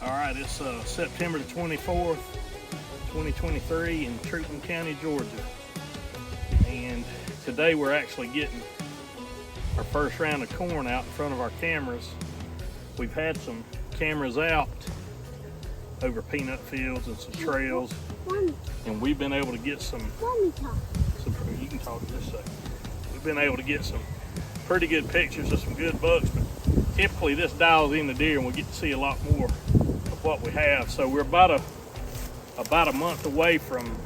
All right, it's September the 24th, 2023 in Truton County, Georgia. And today we're actually getting our first round of corn out in front of our cameras. We've had some cameras out over peanut fields and some trails, and we've been able to get some you can talk this second. We've been able to get some pretty good pictures of some good bucks, but typically this dials in the deer and we get to see a lot more of what we have. So we're about a month away from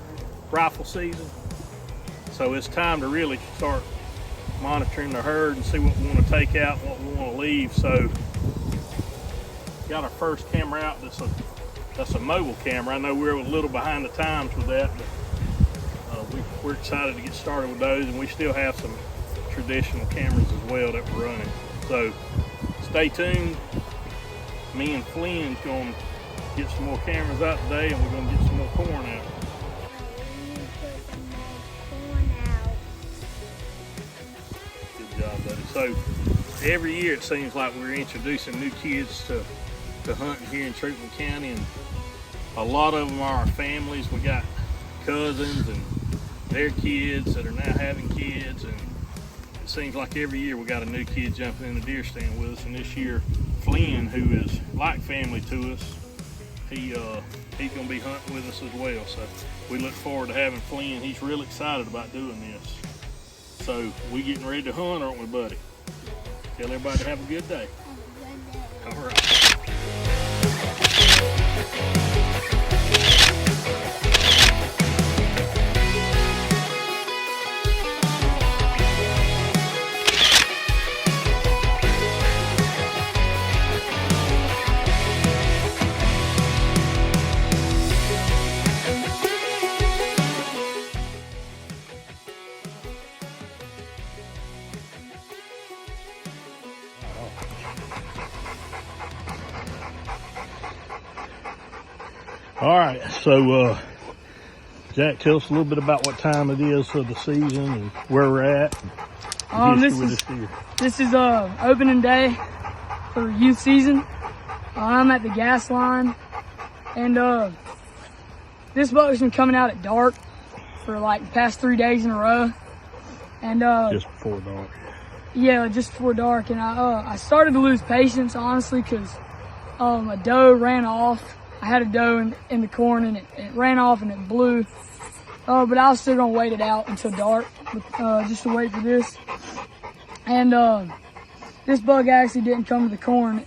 rifle season, so it's time to really start monitoring the herd and see what we want to take out, what we want to leave. So got our first camera out. That's a mobile camera. I know we're a little behind the times with that, but we're excited to get started with those, and we still have some traditional cameras as well that we're running. So stay tuned. Me and Flynn's going to get some more cameras out today, and we're going to get some more corn out. Good job, buddy. So every year it seems like we're introducing new kids to hunting here in Truton County, and a lot of them are our families. We got cousins and their kids that are now having kids, and it seems like every year we got a new kid jumping in the deer stand with us. And this year Flynn, who is like family to us, he's gonna be hunting with us as well. So we look forward to having Flynn. He's real excited about doing this. So we getting ready to hunt, aren't we, buddy? Tell everybody to have a good day. All right. All right, so Jack, tell us a little bit about what time it is of the season and where we're at. This is opening day for youth season. I'm at the gas line, and this buck's been coming out at dark for like the past 3 days in a row. And just before dark. Yeah, just before dark. And I started to lose patience, honestly, because a doe ran off. I had a doe in the corn, and it ran off and it blew. But I was still gonna wait it out until dark, just to wait for this. And this buck actually didn't come to the corn,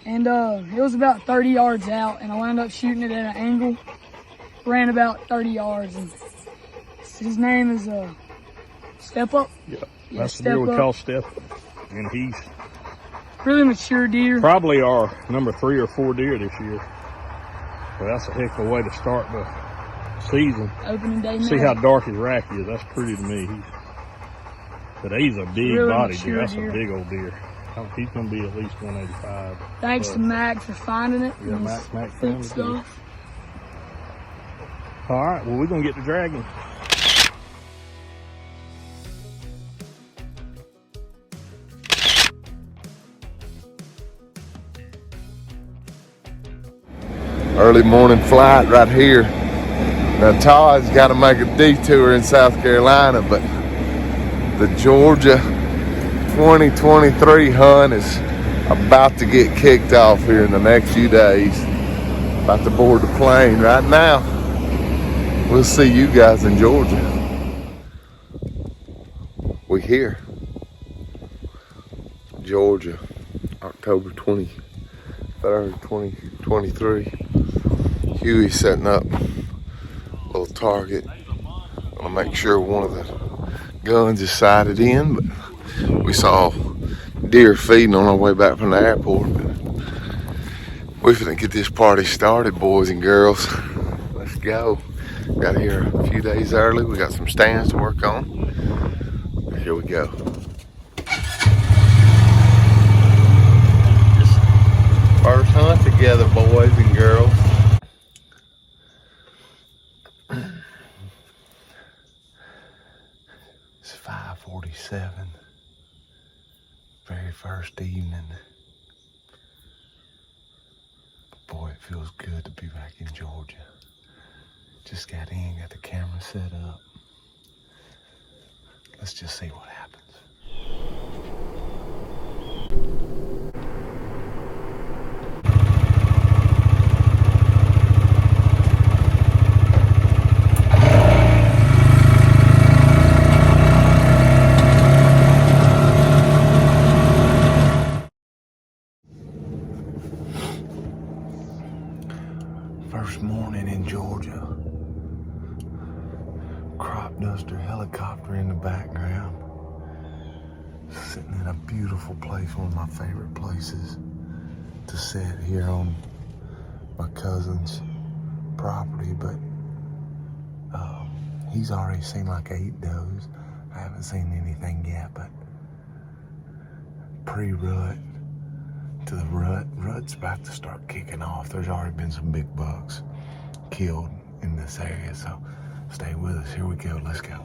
and it was about 30 yards out, and I wound up shooting it at an angle. Ran about 30 yards, and his name is Step Up. Yeah, that's the deer we call Step Up, and he's really mature deer. Probably our number 3 or 4 deer this year. So that's a heck of a way to start the season. Opening day. See how dark his rack is. That's pretty to me. But he's a big really body deer. That's a big old deer. He's going to be at least 185. Thanks to Mac for finding it. Yeah, Mac found it. All right, well, we're going to get to dragging. Early morning flight right here. Now Todd's got to make a detour in South Carolina, but the Georgia 2023 hunt is about to get kicked off here in the next few days. About to board the plane right now. We'll see you guys in Georgia. We here. Georgia, October 23rd, 2023. Huey's setting up a little target. I'm gonna make sure one of the guns is sighted in, but we saw deer feeding on our way back from the airport. We're finna get this party started, boys and girls. Let's go. Got here a few days early. We got some stands to work on. Here we go. First hunt together, boys and girls. It's 5:47. Very first evening. Boy, it feels good to be back in Georgia. Just got in, got the camera set up. Let's just see what happens. First morning in Georgia. Crop duster helicopter in the background. Sitting in a beautiful place, one of my favorite places to sit here on my cousin's property, but he's already seen like 8 does. I haven't seen anything yet, but pre-rut to the rut's about to start kicking off. There's already been some big bucks killed in this area, so stay with us. Here we go. Let's go.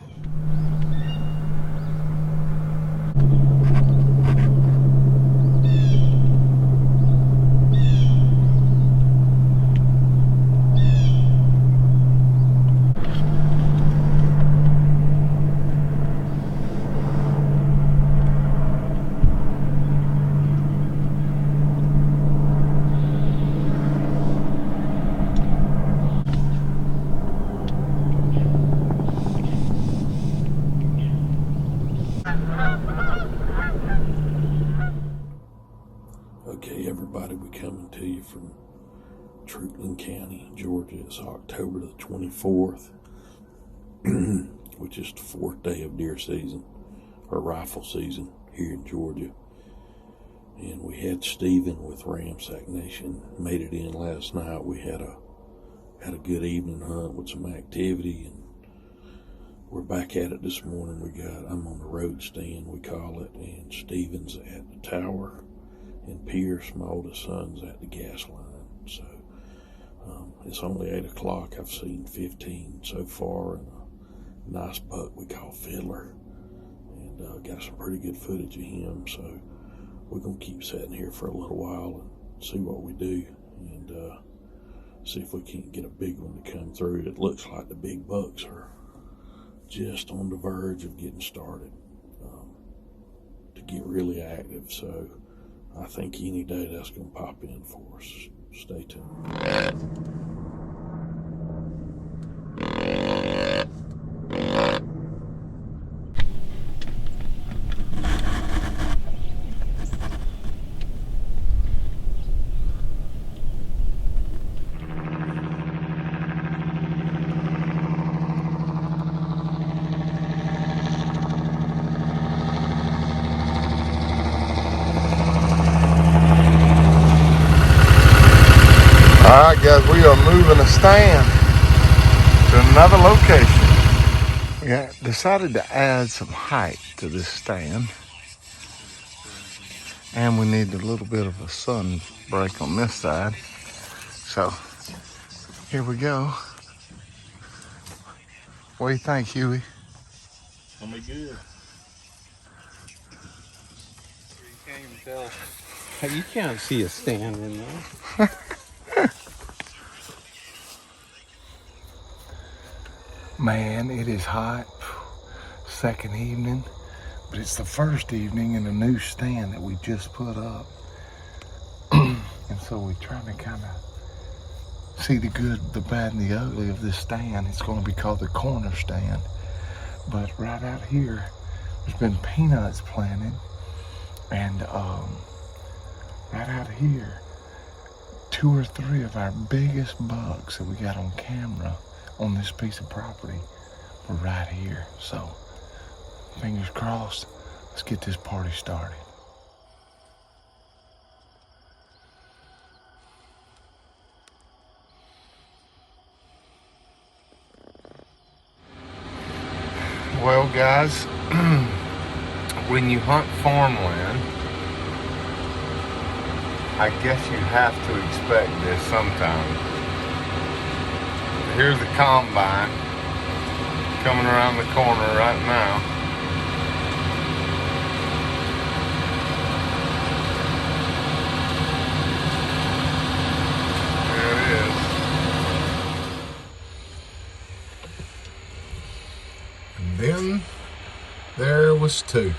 Okay, everybody, we're coming to you from Truckee County, Georgia. It's October the 24th, which is the 4th day of deer season, or rifle season here in Georgia. And we had Steven with Ramsack Nation, made it in last night. We had a good evening hunt with some activity, and we're back at it this morning. I'm on the road stand, we call it, and Steven's at the tower, and Pierce, my oldest son's, at the gas line. So it's only 8 o'clock. I've seen 15 so far, and a nice buck we call Fiddler, and got some pretty good footage of him. So we're gonna keep sitting here for a little while and see what we do, and see if we can't get a big one to come through. It looks like the big bucks are just on the verge of getting started to get really active. So I think any day that's going to pop in for us. Stay tuned. All right, guys, we are moving a stand to another location. Yeah, decided to add some height to this stand, and we need a little bit of a sun break on this side. So here we go. What do you think, Huey? Gonna be good. You can't even tell. You can't see a stand in there. Man, it is hot. Second evening, but it's the first evening in a new stand that we just put up. And so we're trying to kind of see the good, the bad, and the ugly of this stand. It's going to be called the corner stand. But right out here, there's been peanuts planted. And right out here, 2 or 3 of our biggest bucks that we got on camera on this piece of property were right here. So fingers crossed, let's get this party started. Well, guys, when you hunt farmland, I guess you have to expect this sometimes. Here's the combine coming around the corner right now. us to.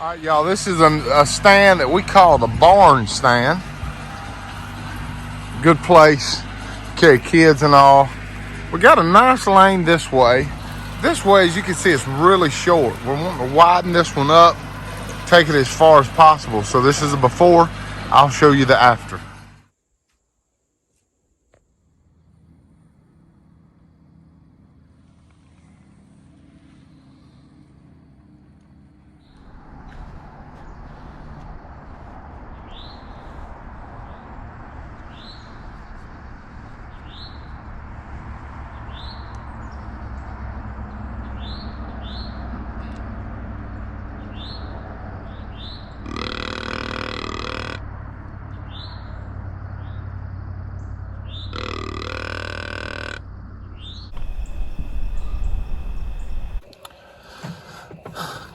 All right, y'all, this is a stand that we call the barn stand. Good place, carry kids and all. We got a nice lane this way. This way, as you can see, it's really short. We're wanting to widen this one up, take it as far as possible. So this is a before. I'll show you the after.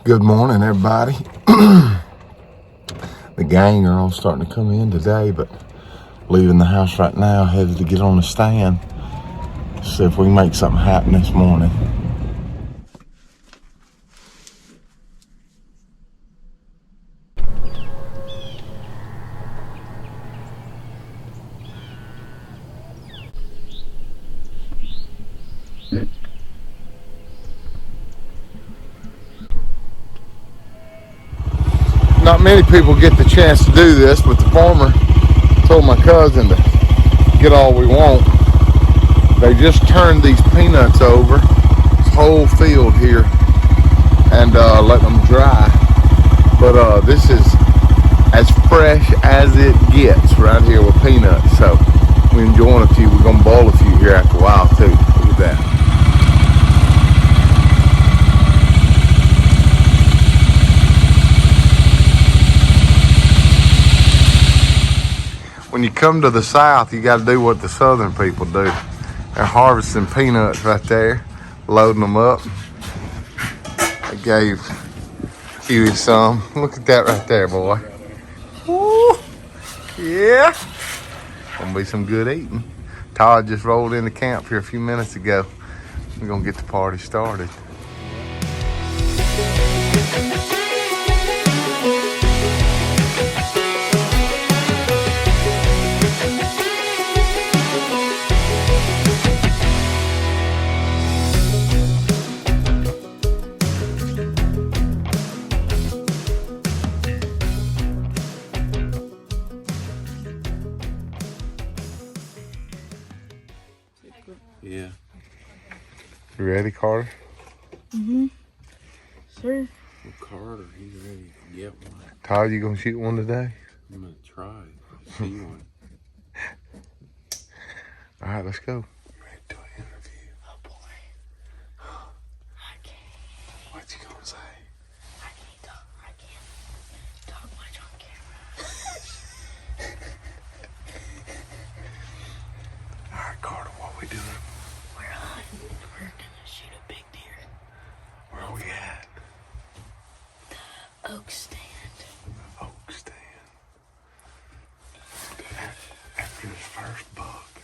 Good morning, everybody. The gang are all starting to come in today, but leaving the house right now, headed to get on the stand. See if we can make something happen this morning. Not many people get the chance to do this, but the farmer told my cousin to get all we want. They just turned these peanuts over, this whole field here, and let them dry. But this is as fresh as it gets right here with peanuts. So we're enjoying a few. We're gonna boil a few here after a while too. Look at that. When you come to the South, you got to do what the Southern people do. They're harvesting peanuts right there, loading them up. I gave Huey some. Look at that right there, boy. Woo! Yeah. Gonna be some good eating. Todd just rolled into camp here a few minutes ago. We're gonna get the party started. Yeah. You ready, Carter? Mm-hmm. Sure. Well, Carter, he's ready to get one. Todd, you gonna shoot one today? I'm gonna try. See one. All right, let's go. Ready to an interview. Oh boy. I can't. What you gonna say? I can't talk much on camera. All right, Carter, what we doing? We're hunting. We're gonna shoot a big deer. Where are we at? The oak stand. Oak stand. After this first buck.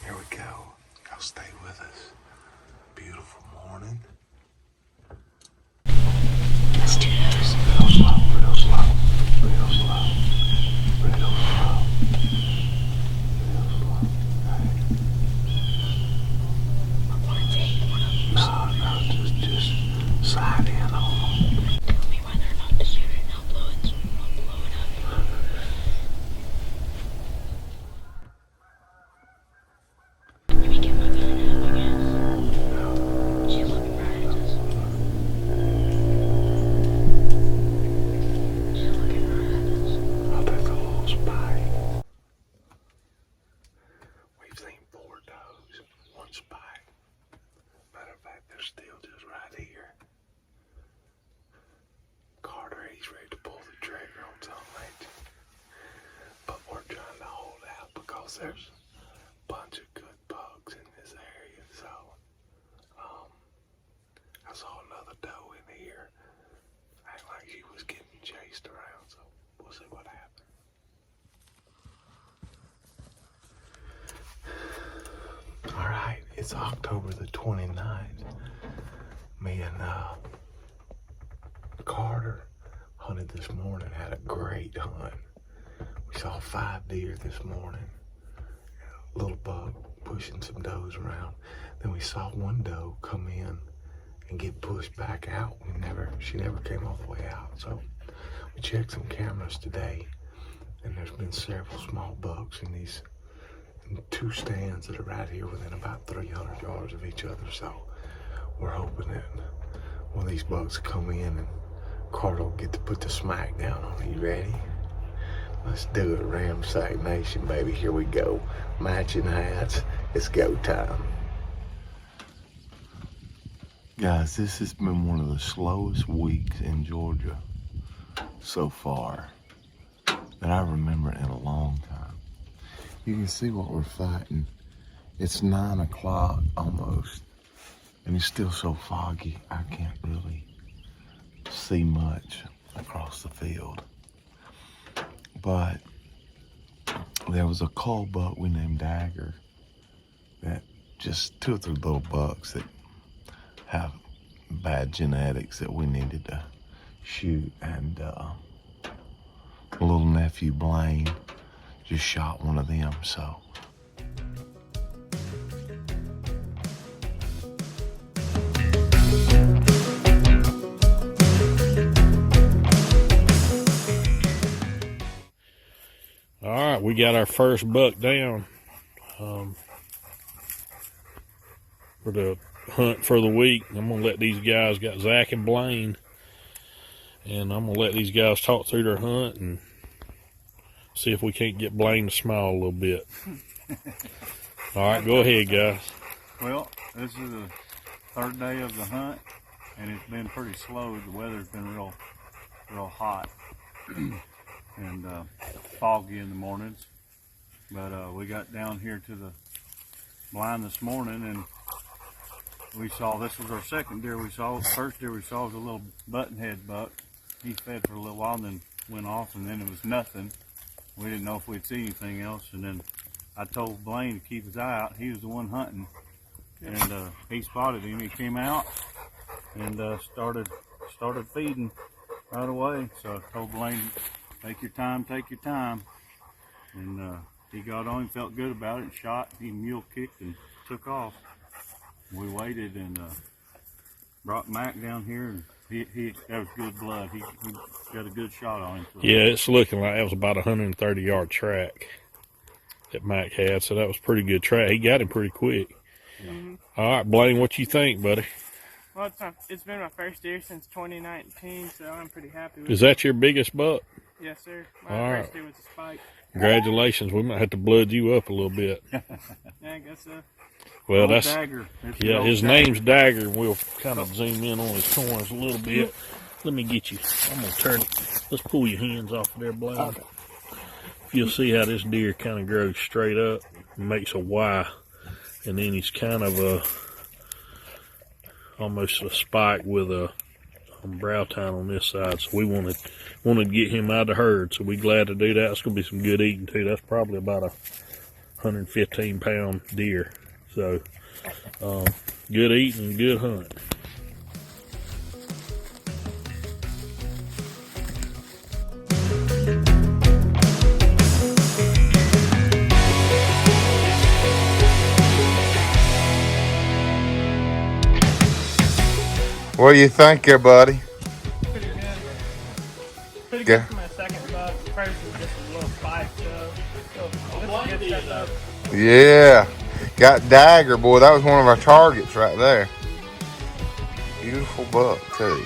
Here we go. Y'all stay with us. Beautiful morning. Let's do this. Real slow, real slow, real slow, real slow, real slow. Hey. I want to take one of those. No, just slide in on them. Tell me whether or not to shoot it and I'll blow it up. Let me get my gun out, I guess. She's looking right at us. She's looking right at us. I'll take a little spike. We've seen 4 does, 1 spike. Matter of fact, they're still just right here. Carter, he's ready to pull the trigger on something. But we're trying to hold out because there's a bunch of good bugs in this area. So, I saw another doe in here. Act like she was getting chased around. So, we'll see what happens. All right, it's October the 29th. Me and Carter hunted this morning, had a great hunt. We saw 5 deer this morning. Little buck pushing some does around. Then we saw one doe come in and get pushed back out. She never came all the way out. So we checked some cameras today, and there's been several small bucks in these 2 stands that are right here within about 300 yards of each other. So we're hoping that one of these bucks come in and Carter will get to put the smack down on it. You ready? Let's do it, Ramsack Nation, baby. Here we go. Matching hats. It's go time. Guys, this has been one of the slowest weeks in Georgia so far that I remember in a long time. You can see what we're fighting. It's 9 o'clock almost, and it's still so foggy I can't really see much across the field. But there was a cull buck we named Dagger that just 2 or 3 little bucks that have bad genetics that we needed to shoot, and little nephew Blaine just shot one of them. So All right, we got our first buck down for the hunt for the week. I'm gonna let these guys, got Zach and Blaine, and I'm gonna let these guys talk through their hunt and see if we can't get Blaine to smile a little bit. All right, go ahead, guys. Well, this is the 3rd day of the hunt, and it's been pretty slow. The weather's been real hot and foggy in the mornings. But we got down here to the blind this morning, and we saw, this was our second deer we saw. The first deer we saw was a little buttonhead buck. He fed for a little while and then went off, and then it was nothing. We didn't know if we'd see anything else, and then I told Blaine to keep his eye out. He was the one hunting, and he spotted him. He came out and started feeding right away. So I told Blaine, take your time, and he got on him, felt good about it, and shot. He mule kicked and took off. We waited and brought Mac down here, and he that was good blood. He got a good shot on him. Yeah, it's looking like that was about a 130-yard track that Mac had, so that was pretty good track. He got him pretty quick. Mm-hmm. All right, Blaine, what you think, buddy? Well, it's been my first deer since 2019, so I'm pretty happy with Is that your biggest buck? Yes, sir. All My right. first deer was a spike. Congratulations. We might have to blood you up a little bit. Yeah, I guess so. Well, Old that's Dagger. yeah. His name's Dagger. We'll kind of zoom in on his horns a little bit. Let me get you. I'm gonna turn it. Let's pull your hands off of there, Blaine. Okay. You'll see how this deer kind of grows straight up, and makes a Y, and then he's kind of almost a spike with a brow tine on this side. So we wanted to get him out of the herd. So we're glad to do that. It's gonna be some good eating too. That's probably about a 115-pound deer. So good eating and good hunt. what do you think there, buddy? Pretty good. Pretty Yeah. good for my second buck. First was just a little spike, so this is good setup. Yeah, got Dagger, boy. That was one of our targets right there. Beautiful buck too.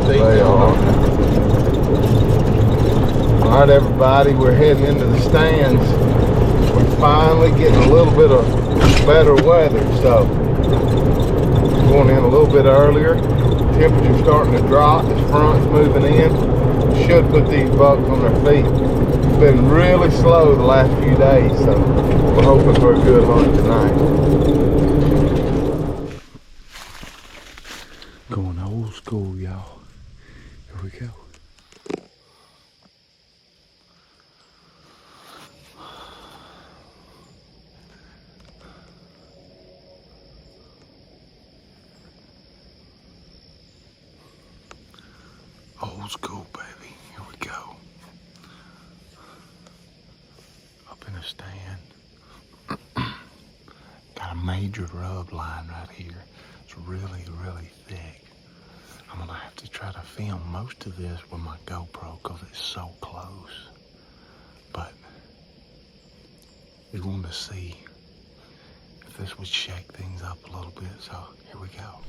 They are. All right, everybody, we're heading into the stands. We're finally getting a little bit of better weather, so going in a little bit earlier. Temperature's starting to drop. This front's moving in. Should put these bucks on their feet. It's been really slow the last few days, so we're hoping for a good hunt tonight. Going old school, y'all. Here we go. Old school, baby. Here we go. Up in a stand. Got a major rub line right here. It's really, really thick. I'm gonna have to try to film most of this with my GoPro because it's so close. But we wanted to see if this would shake things up a little bit, so here we go.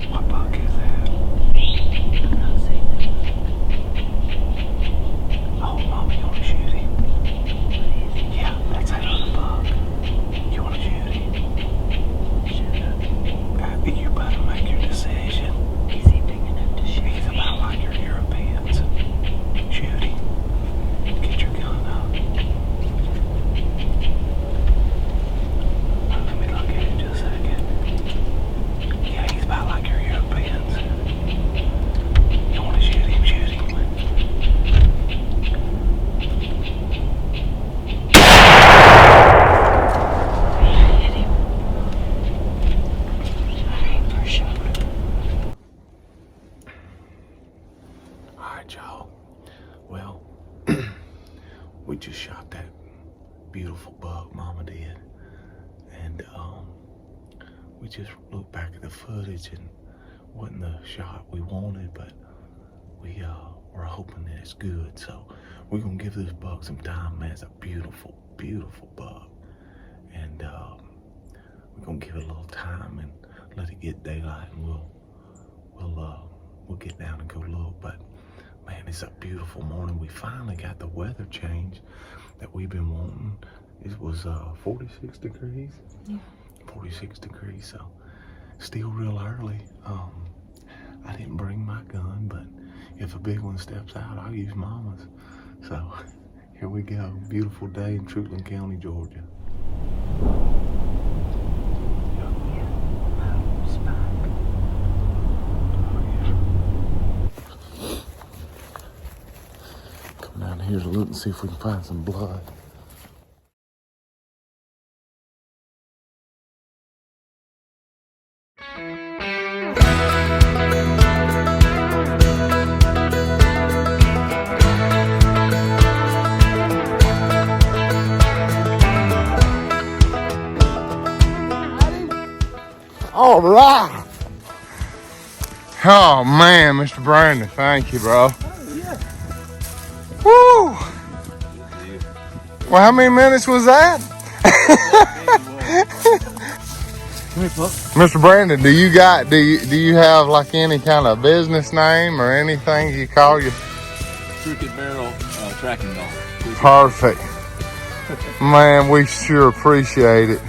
What buck is that? Oh, Mama, you wanna shoot him? Yeah, that's another buck. You wanna shoot him? You better make your decision. Is he big enough to shoot? He's about like your Europeans. Shoot him. Get your gun up. Let me look at him just a second. Yeah, he's about like your Europeans. You want to shoot him? Shoot him. Hit him. Alright, for sure. Alright, y'all. Well, we just shot that beautiful buck, Mama did. And, we just looked back at the footage and wasn't the shot we wanted, but we're hoping that it's good. So we're gonna give this buck some time, man. It's a beautiful, beautiful buck. And we're gonna give it a little time and let it get daylight, and we'll get down and go look. But man, it's a beautiful morning. We finally got the weather change that we've been wanting. It was 46 degrees. Yeah. 46 degrees, so still real early. I didn't bring my gun, but if a big one steps out, I'll use Mama's. So here we go. Beautiful day in Truitland County, Georgia. Come down here to look and see if we can find some blood. All right. Oh man, Mr. Brandon, thank you, bro. Oh, yeah. Woo. Well, how many minutes was that? Mr. Brandon, do you have like any kind of business name or anything you call your Crooked Barrel Tracking Dog? Perfect. Man, we sure appreciate it.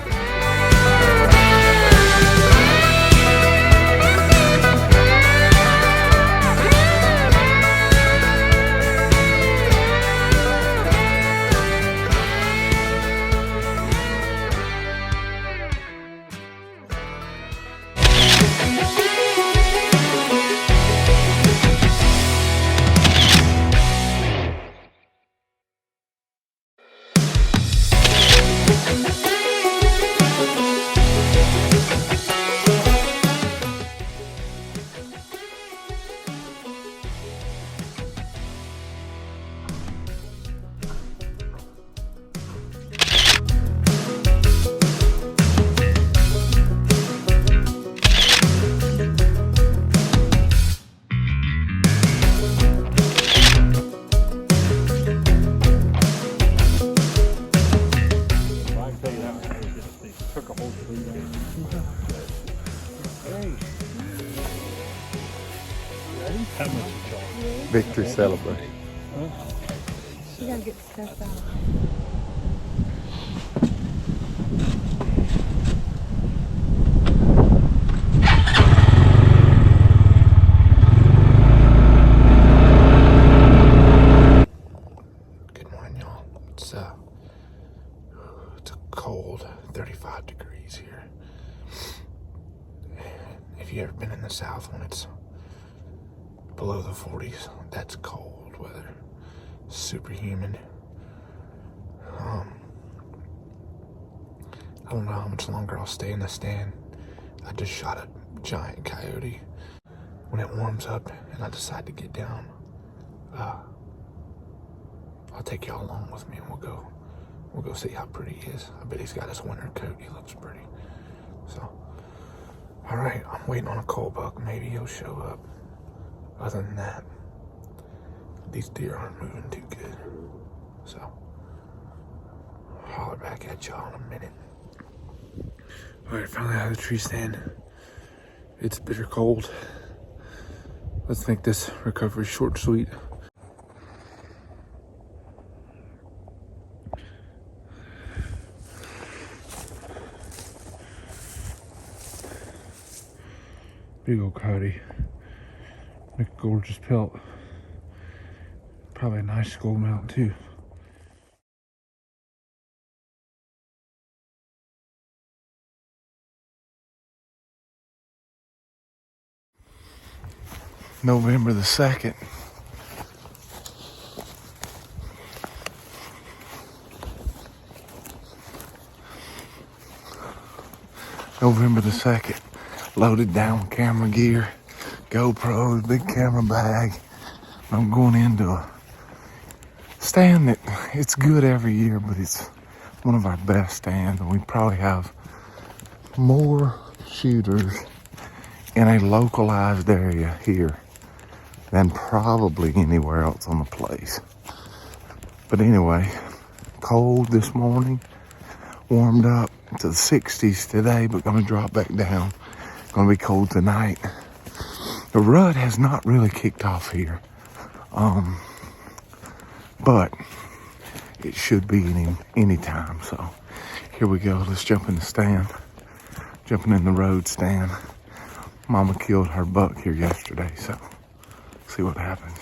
victory celebration. You gotta get the stuff out. Good morning, y'all. It's a cold 35 degrees here. And if you've ever been in the South when it's below the 40s, that's cold weather. Super humid. I don't know how much longer I'll stay in the stand. I just shot a giant coyote. When it warms up and I decide to get down, I'll take y'all along with me and we'll go see how pretty he is. I bet he's got his winter coat. He looks pretty. So, all right, I'm waiting on a coal buck. Maybe he'll show up. Other than that, these deer aren't moving too good. So, I'll holler back at y'all in a minute. All right, finally out of the tree stand. It's bitter cold. Let's make this recovery short and sweet. Big old coyote. Make a gorgeous pelt. Probably a nice skull mount too. November the 2nd. November the 2nd. Loaded down camera gear, GoPros, big camera bag. I'm going into a stand that it's good every year, but it's one of our best stands, and we probably have more shooters in a localized area here than probably anywhere else on the place. But anyway, cold this morning, warmed up to the 60s today, but gonna drop back down. Gonna be cold tonight. The rut has not really kicked off here, but it should be any time. So here we go. Let's jump in the stand. Jumping in the road stand. Mama killed her buck here yesterday, so see what happens.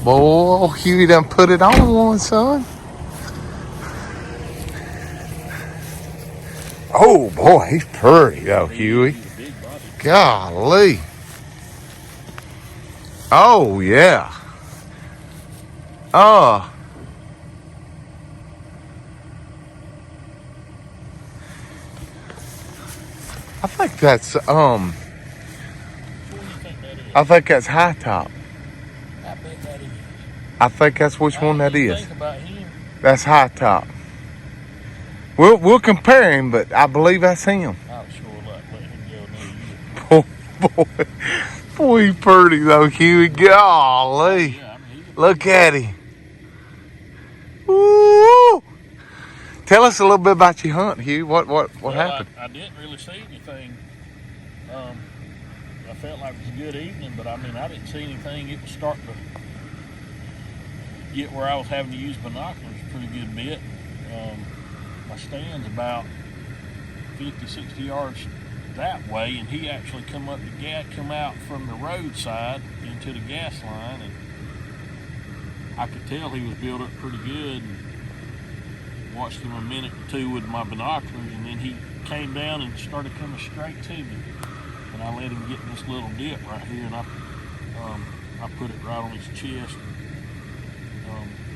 Boy, Huey done put it on one, son. Oh boy, he's pretty though, Huey. Golly. Oh yeah. I think that's I think that's high top. I think that's which one that is. That's high top. We'll compare him, but I believe that's him. I'll sure let him go near you. Boy, he's pretty though, Huey. Golly. Yeah, I mean, Look at him. Woo! Tell us a little bit about your hunt, Hugh. What happened? I didn't really see anything. I felt like it was a good evening, but I mean, I didn't see anything. It was starting to get where I was having to use binoculars a pretty good bit. My stand's about 50, 60 yards that way, and he actually come out from the roadside into the gas line, and I could tell he was built up pretty good. And watched him a minute or two with my binoculars, and then he came down and started coming straight to me. and I let him get in this little dip right here, and I put it right on his chest.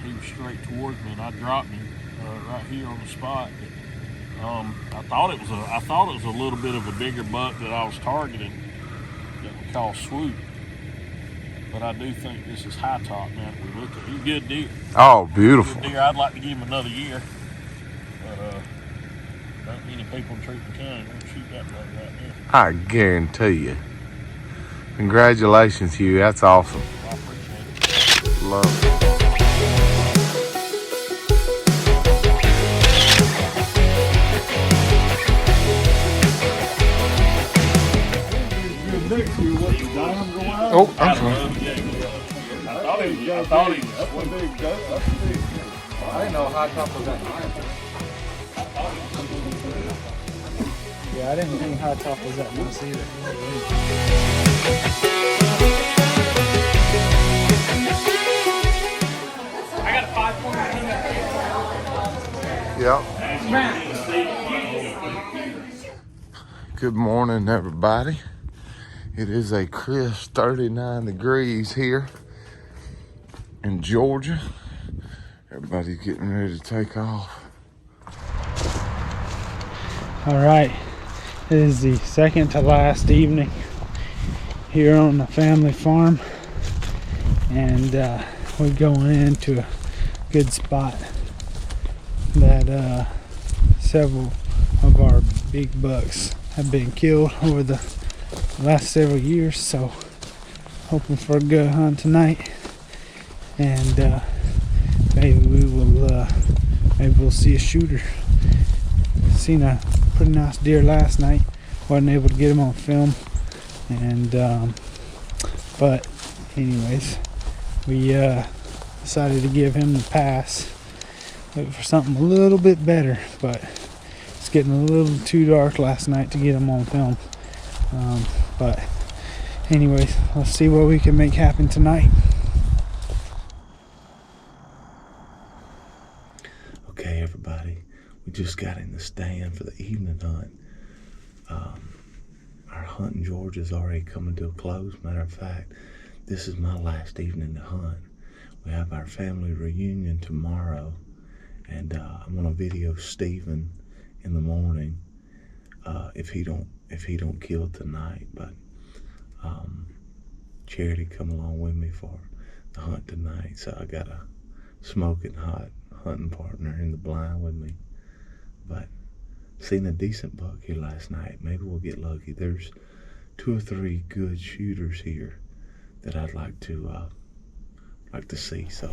He was straight towards me, and I dropped him right here on the spot. But, I thought it was a little bit of a bigger buck that I was targeting that we call swoop. But I do think this is high top now that we look at. He's a good deer. Oh, beautiful. Good deer. I'd like to give him another year. But not many people in Truton County won't shoot that buck right there. I guarantee you. Congratulations, Hugh. That's awesome. I appreciate it. Love it. Oh, I'm sorry. I thought he was. I didn't know high top was that high. Yeah, I didn't think high top was that nice either. I got a 5-point. Yep. Good morning, everybody. It is a crisp 39 degrees here in Georgia. Everybody's getting ready to take off. All right, it is the second to last evening here on the family farm, and we're going into a good spot that several of our big bucks have been killed over the last several years, so hoping for a good hunt tonight, and maybe we'll see a shooter. Seen a pretty nice deer last night, wasn't able to get him on film, and but anyways, we decided to give him the pass, look for something a little bit better, but it's getting a little too dark last night to get him on film. But anyways, let's see what we can make happen tonight. Okay, everybody, we just got in the stand for the evening hunt. Our hunt in Georgia is already coming to a close. Matter of fact, this is my last evening to hunt. We have our family reunion tomorrow, and I'm gonna video Steven in the morning if he don't kill tonight. But Charity come along with me for the hunt tonight, so I got a smoking hot hunting partner in the blind with me. But seen a decent buck here last night. Maybe we'll get lucky. There's 2 or 3 good shooters here that I'd like to see. So